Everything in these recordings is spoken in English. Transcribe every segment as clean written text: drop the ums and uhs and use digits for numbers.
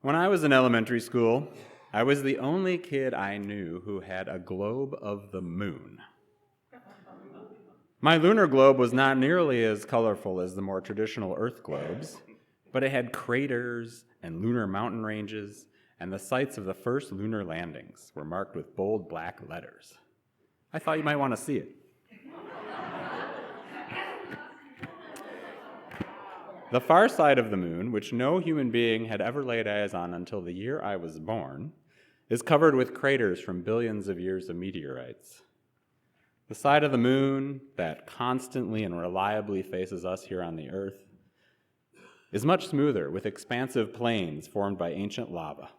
When I was in elementary school, I was the only kid I knew who had a globe of the moon. My lunar globe was not nearly as colorful as the more traditional Earth globes, but it had craters and lunar mountain ranges, and the sites of the first lunar landings were marked with bold black letters. I thought you might want to see it. The far side of the moon, which no human being had ever laid eyes on until the year I was born, is covered with craters from billions of years of meteorites. The side of the moon that constantly and reliably faces us here on the Earth is much smoother, with expansive plains formed by ancient lava.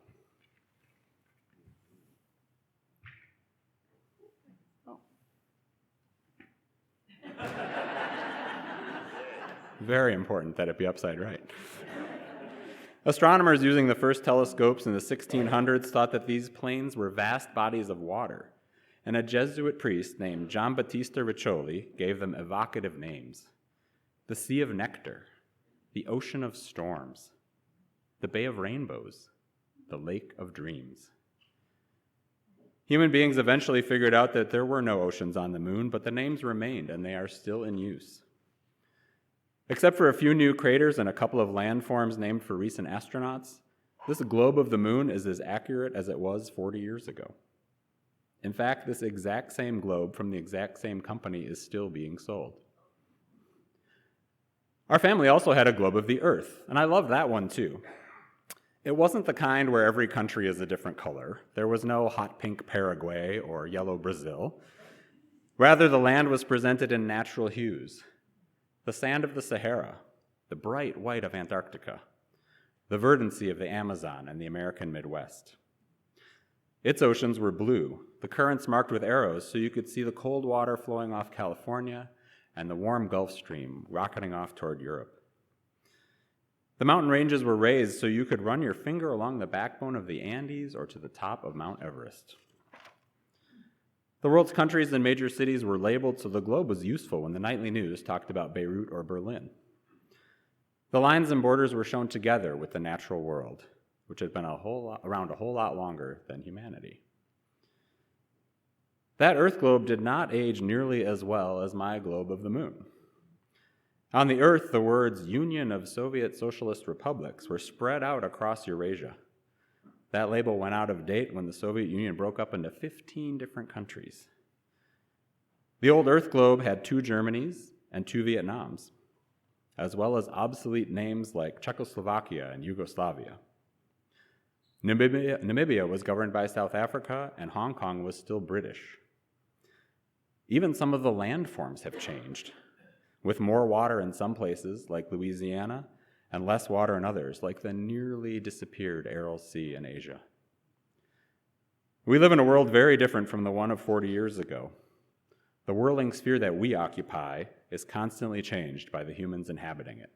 Very important that it be upside right. Astronomers using the first telescopes in the 1600s thought that these plains were vast bodies of water, and a Jesuit priest named Giambattista Riccioli gave them evocative names: the Sea of Nectar, the Ocean of Storms, the Bay of Rainbows, the Lake of Dreams. Human beings eventually figured out that there were no oceans on the moon, but the names remained, and they are still in use. Except for a few new craters and a couple of landforms named for recent astronauts, this globe of the moon is as accurate as it was 40 years ago. In fact, this exact same globe from the exact same company is still being sold. Our family also had a globe of the Earth, and I loved that one too. It wasn't the kind where every country is a different color. There was no hot pink Paraguay or yellow Brazil. Rather, the land was presented in natural hues: the sand of the Sahara, the bright white of Antarctica, the verdancy of the Amazon and the American Midwest. Its oceans were blue, the currents marked with arrows so you could see the cold water flowing off California and the warm Gulf Stream rocketing off toward Europe. The mountain ranges were raised so you could run your finger along the backbone of the Andes or to the top of Mount Everest. The world's countries and major cities were labeled so the globe was useful when the nightly news talked about Beirut or Berlin. The lines and borders were shown together with the natural world, which had been around a whole lot longer than humanity. That Earth globe did not age nearly as well as my globe of the moon. On the Earth, the words Union of Soviet Socialist Republics were spread out across Eurasia. That label went out of date when the Soviet Union broke up into 15 different countries. The old Earth globe had 2 Germanys and 2 Vietnams, as well as obsolete names like Czechoslovakia and Yugoslavia. Namibia was governed by South Africa, and Hong Kong was still British. Even some of the landforms have changed, with more water in some places, like Louisiana, and less water in others, like the nearly disappeared Aral Sea in Asia. We live in a world very different from the one of 40 years ago. The whirling sphere that we occupy is constantly changed by the humans inhabiting it.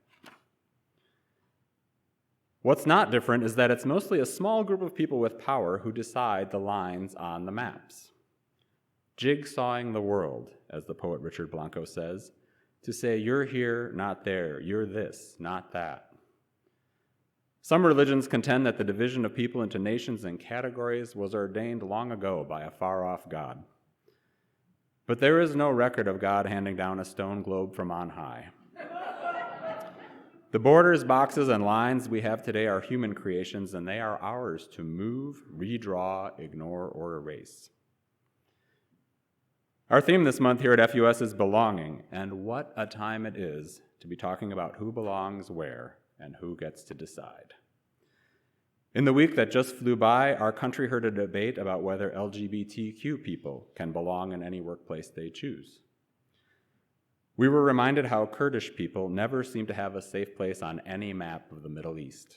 What's not different is that it's mostly a small group of people with power who decide the lines on the maps. Jigsawing the world, as the poet Richard Blanco says, to say you're here, not there, you're this, not that. Some religions contend that the division of people into nations and categories was ordained long ago by a far-off God. But there is no record of God handing down a stone globe from on high. The borders, boxes, and lines we have today are human creations, and they are ours to move, redraw, ignore, or erase. Our theme this month here at FUS is belonging, and what a time it is to be talking about who belongs where and who gets to decide. In the week that just flew by, our country heard a debate about whether LGBTQ people can belong in any workplace they choose. We were reminded how Kurdish people never seem to have a safe place on any map of the Middle East.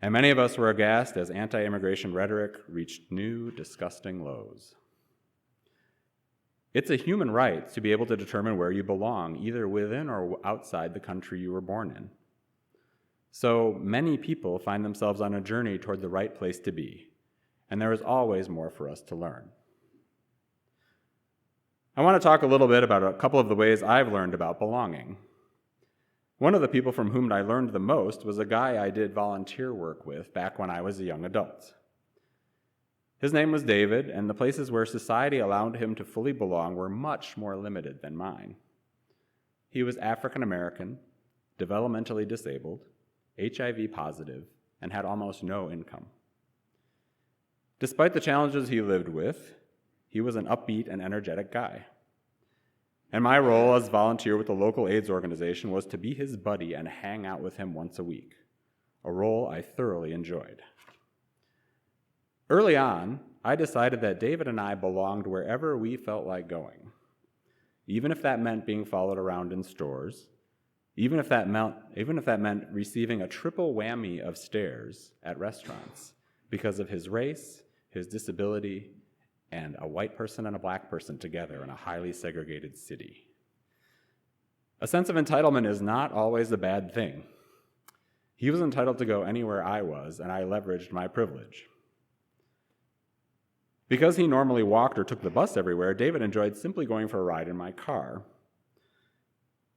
And many of us were aghast as anti-immigration rhetoric reached new, disgusting lows. It's a human right to be able to determine where you belong, either within or outside the country you were born in. So many people find themselves on a journey toward the right place to be, and there is always more for us to learn. I want to talk a little bit about a couple of the ways I've learned about belonging. One of the people from whom I learned the most was a guy I did volunteer work with back when I was a young adult. His name was David, and the places where society allowed him to fully belong were much more limited than mine. He was African American, developmentally disabled, HIV positive, and had almost no income. Despite the challenges he lived with, he was an upbeat and energetic guy. And my role as volunteer with the local AIDS organization was to be his buddy and hang out with him once a week, a role I thoroughly enjoyed. Early on, I decided that David and I belonged wherever we felt like going, even if that meant being followed around in stores, even if that meant receiving a triple whammy of stares at restaurants because of his race, his disability, and a white person and a black person together in a highly segregated city. A sense of entitlement is not always a bad thing. He was entitled to go anywhere I was, and I leveraged my privilege. Because he normally walked or took the bus everywhere, David enjoyed simply going for a ride in my car.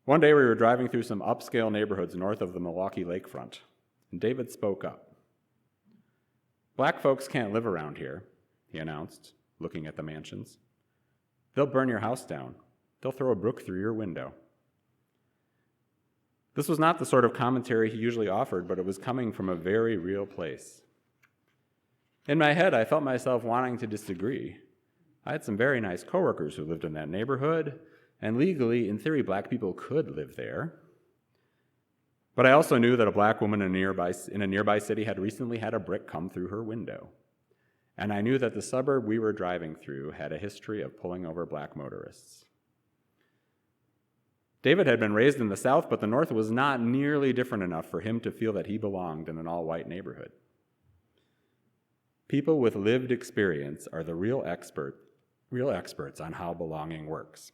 One day we were driving through some upscale neighborhoods north of the Milwaukee lakefront, and David spoke up. "Black folks can't live around here," he announced, looking at the mansions. "They'll burn your house down. They'll throw a brook through your window." This was not the sort of commentary he usually offered, but it was coming from a very real place. In my head, I felt myself wanting to disagree. I had some very nice coworkers who lived in that neighborhood, and legally, in theory, black people could live there. But I also knew that a black woman in a nearby city had recently had a brick come through her window. And I knew that the suburb we were driving through had a history of pulling over black motorists. David had been raised in the South, but the North was not nearly different enough for him to feel that he belonged in an all-white neighborhood. People with lived experience are the real experts on how belonging works.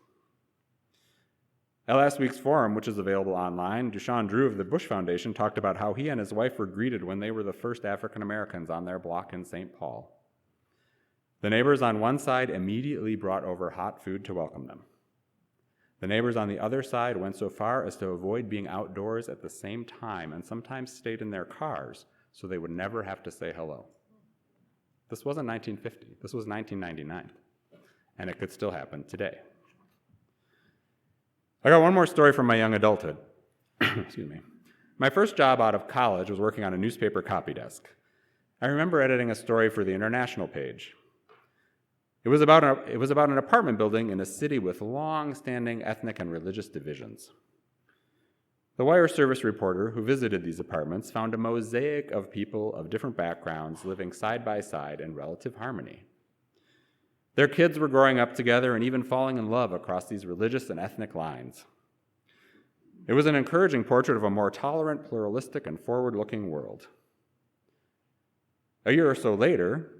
At last week's forum, which is available online, Dushan Drew of the Bush Foundation talked about how he and his wife were greeted when they were the first African Americans on their block in St. Paul. The neighbors on one side immediately brought over hot food to welcome them. The neighbors on the other side went so far as to avoid being outdoors at the same time and sometimes stayed in their cars so they would never have to say hello. This wasn't 1950, this was 1999, and it could still happen today. I got one more story from my young adulthood. Excuse me. My first job out of college was working on a newspaper copy desk. I remember editing a story for the international page. It was about an apartment building in a city with long-standing ethnic and religious divisions. The wire service reporter who visited these apartments found a mosaic of people of different backgrounds living side by side in relative harmony. Their kids were growing up together and even falling in love across these religious and ethnic lines. It was an encouraging portrait of a more tolerant, pluralistic, and forward-looking world. A year or so later,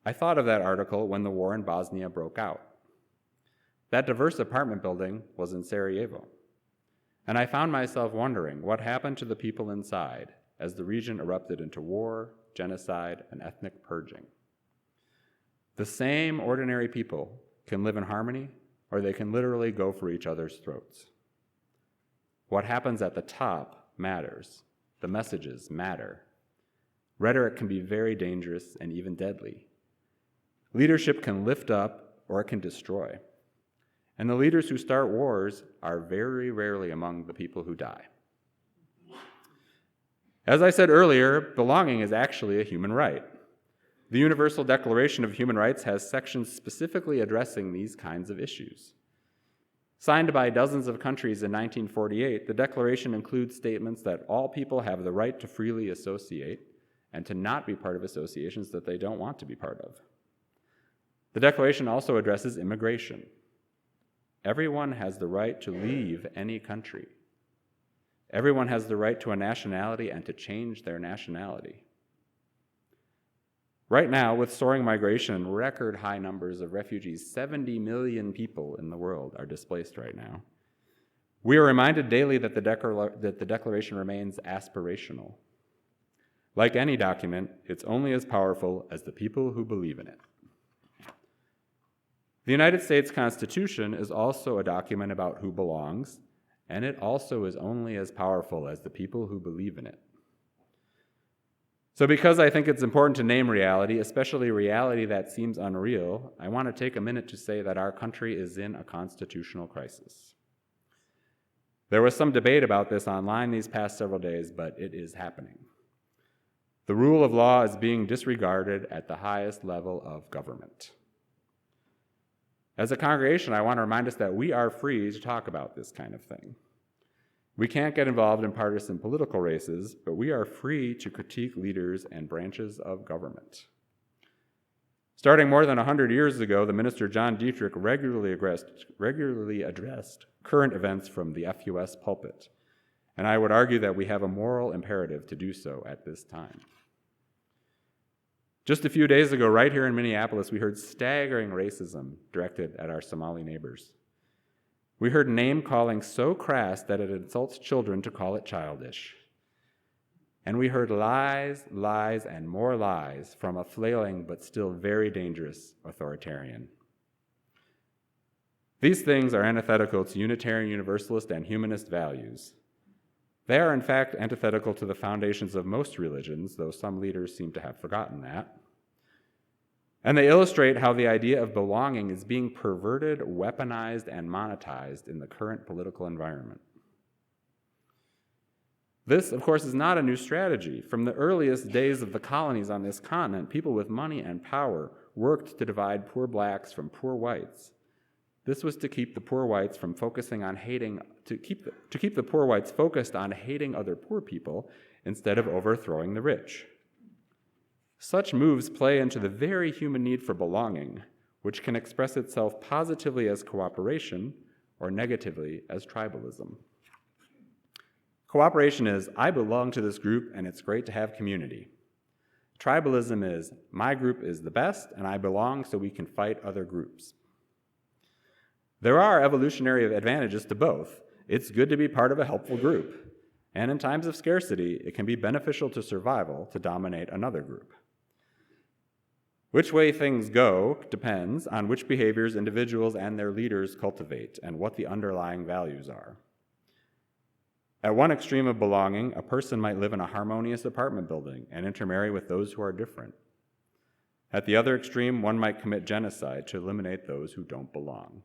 I thought of that article when the war in Bosnia broke out. That diverse apartment building was in Sarajevo, and I found myself wondering what happened to the people inside as the region erupted into war, genocide, and ethnic purging. The same ordinary people can live in harmony, or they can literally go for each other's throats. What happens at the top matters. The messages matter. Rhetoric can be very dangerous and even deadly. Leadership can lift up or it can destroy. And the leaders who start wars are very rarely among the people who die. As I said earlier, belonging is actually a human right. The Universal Declaration of Human Rights has sections specifically addressing these kinds of issues. Signed by dozens of countries in 1948, the Declaration includes statements that all people have the right to freely associate and to not be part of associations that they don't want to be part of. The Declaration also addresses immigration. Everyone has the right to leave any country. Everyone has the right to a nationality and to change their nationality. Right now, with soaring migration and record high numbers of refugees, 70 million people in the world are displaced right now. We are reminded daily that the Declaration remains aspirational. Like any document, it's only as powerful as the people who believe in it. The United States Constitution is also a document about who belongs and it also is only as powerful as the people who believe in it. So because I think it's important to name reality, especially reality that seems unreal, I want to take a minute to say that our country is in a constitutional crisis. There was some debate about this online these past several days, but it is happening. The rule of law is being disregarded at the highest level of government. As a congregation, I want to remind us that we are free to talk about this kind of thing. We can't get involved in partisan political races, but we are free to critique leaders and branches of government. Starting more than 100 years ago, the minister John Dietrich regularly addressed current events from the FUS pulpit, and I would argue that we have a moral imperative to do so at this time. Just a few days ago, right here in Minneapolis, we heard staggering racism directed at our Somali neighbors. We heard name-calling so crass that it insults children to call it childish. And we heard lies, lies, and more lies from a flailing but still very dangerous authoritarian. These things are antithetical to Unitarian Universalist and humanist values. They are, in fact, antithetical to the foundations of most religions, though some leaders seem to have forgotten that. And they illustrate how the idea of belonging is being perverted, weaponized, and monetized in the current political environment. This, of course, is not a new strategy. From the earliest days of the colonies on this continent, people with money and power worked to divide poor blacks from poor whites. This was to keep the poor whites from focusing on hating, to keep the poor whites focused on hating other poor people instead of overthrowing the rich. Such moves play into the very human need for belonging, which can express itself positively as cooperation or negatively as tribalism. Cooperation is, I belong to this group and it's great to have community. Tribalism is, my group is the best and I belong so we can fight other groups. There are evolutionary advantages to both. It's good to be part of a helpful group, and in times of scarcity, it can be beneficial to survival to dominate another group. Which way things go depends on which behaviors individuals and their leaders cultivate and what the underlying values are. At one extreme of belonging, a person might live in a harmonious apartment building and intermarry with those who are different. At the other extreme, one might commit genocide to eliminate those who don't belong.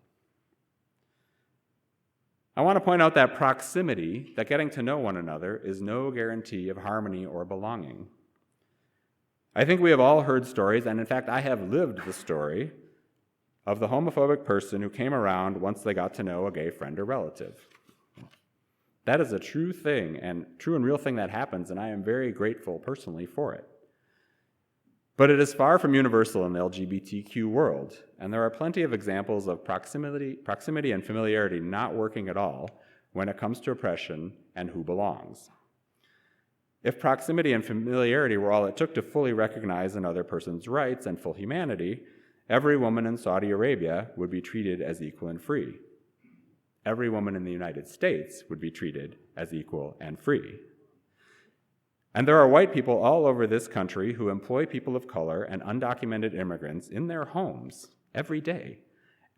I want to point out that proximity, that getting to know one another, is no guarantee of harmony or belonging. I think we have all heard stories, and in fact, I have lived the story of the homophobic person who came around once they got to know a gay friend or relative. That is a true thing, and true and real thing that happens, and I am very grateful personally for it. But it is far from universal in the LGBTQ world, and there are plenty of examples of proximity and familiarity not working at all when it comes to oppression and who belongs. If proximity and familiarity were all it took to fully recognize another person's rights and full humanity, every woman in Saudi Arabia would be treated as equal and free. Every woman in the United States would be treated as equal and free. And there are white people all over this country who employ people of color and undocumented immigrants in their homes every day,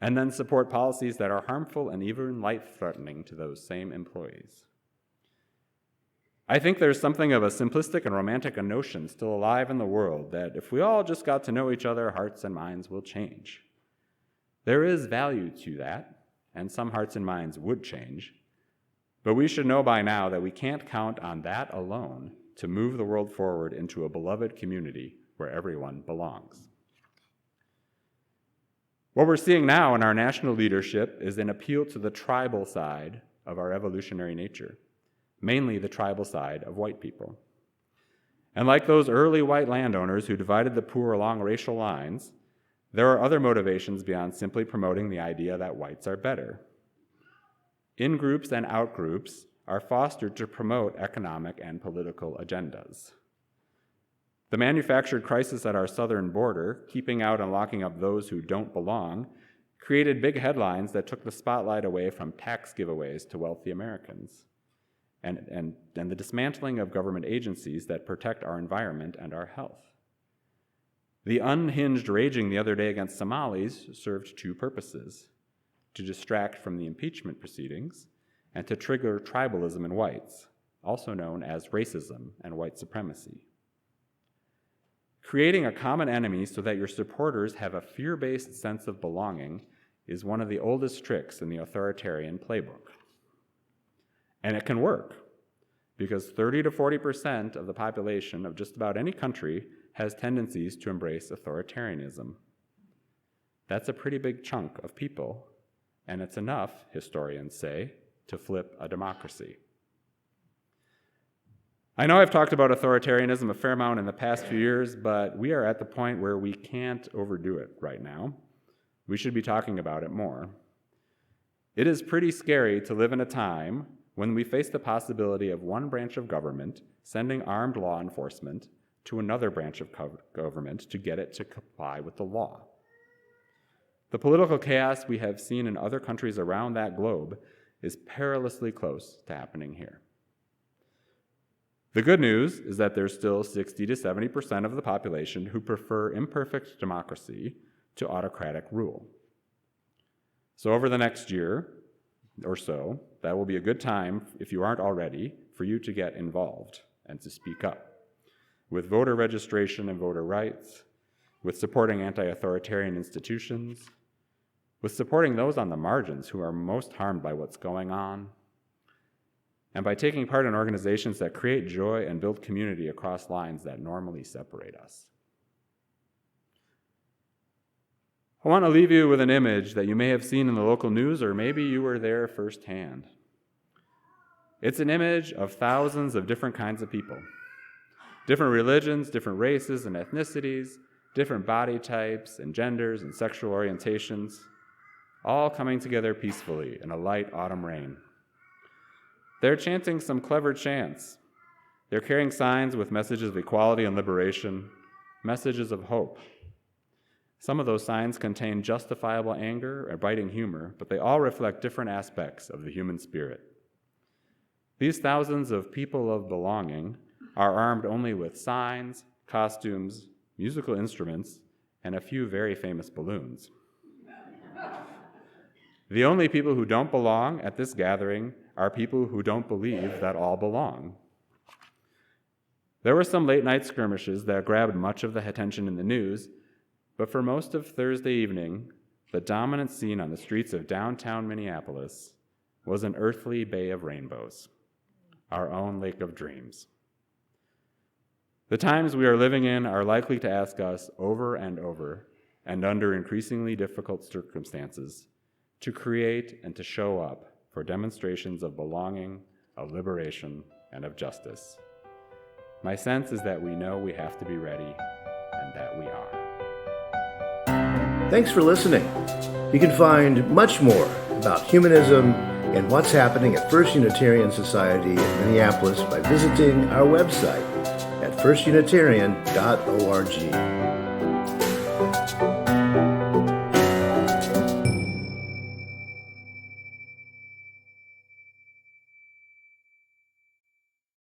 and then support policies that are harmful and even life-threatening to those same employees. I think there's something of a simplistic and romantic notion still alive in the world that if we all just got to know each other, hearts and minds will change. There is value to that, and some hearts and minds would change, but we should know by now that we can't count on that alone to move the world forward into a beloved community where everyone belongs. What we're seeing now in our national leadership is an appeal to the tribal side of our evolutionary nature, mainly the tribal side of white people. And like those early white landowners who divided the poor along racial lines, there are other motivations beyond simply promoting the idea that whites are better. In-groups and out-groups are fostered to promote economic and political agendas. The manufactured crisis at our southern border, keeping out and locking up those who don't belong, created big headlines that took the spotlight away from tax giveaways to wealthy Americans, and the dismantling of government agencies that protect our environment and our health. The unhinged raging the other day against Somalis served two purposes: to distract from the impeachment proceedings and to trigger tribalism in whites, also known as racism and white supremacy. Creating a common enemy so that your supporters have a fear-based sense of belonging is one of the oldest tricks in the authoritarian playbook. And it can work, because 30 to 40% of the population of just about any country has tendencies to embrace authoritarianism. That's a pretty big chunk of people, and it's enough, historians say, to flip a democracy. I know I've talked about authoritarianism a fair amount in the past few years, but we are at the point where we can't overdo it right now. We should be talking about it more. It is pretty scary to live in a time when we face the possibility of one branch of government sending armed law enforcement to another branch of government to get it to comply with the law. The political chaos we have seen in other countries around that globe is perilously close to happening here. The good news is that there's still 60 to 70% of the population who prefer imperfect democracy to autocratic rule. So over the next year or so, that will be a good time, if you aren't already, for you to get involved and to speak up with voter registration and voter rights, with supporting anti-authoritarian institutions, with supporting those on the margins who are most harmed by what's going on, and by taking part in organizations that create joy and build community across lines that normally separate us. I want to leave you with an image that you may have seen in the local news, or maybe you were there firsthand. It's an image of thousands of different kinds of people, different religions, different races and ethnicities, different body types and genders and sexual orientations, all coming together peacefully in a light autumn rain. They're chanting some clever chants. They're carrying signs with messages of equality and liberation, messages of hope. Some of those signs contain justifiable anger or biting humor, but they all reflect different aspects of the human spirit. These thousands of people of belonging are armed only with signs, costumes, musical instruments, and a few very famous balloons. The only people who don't belong at this gathering are people who don't believe that all belong. There were some late-night skirmishes that grabbed much of the attention in the news, but for most of Thursday evening, the dominant scene on the streets of downtown Minneapolis was an earthly bay of rainbows, our own lake of dreams. The times we are living in are likely to ask us over and over, and under increasingly difficult circumstances, to create and to show up for demonstrations of belonging, of liberation, and of justice. My sense is that we know we have to be ready, and that we are. Thanks for listening. You can find much more about humanism and what's happening at First Unitarian Society in Minneapolis by visiting our website at firstunitarian.org.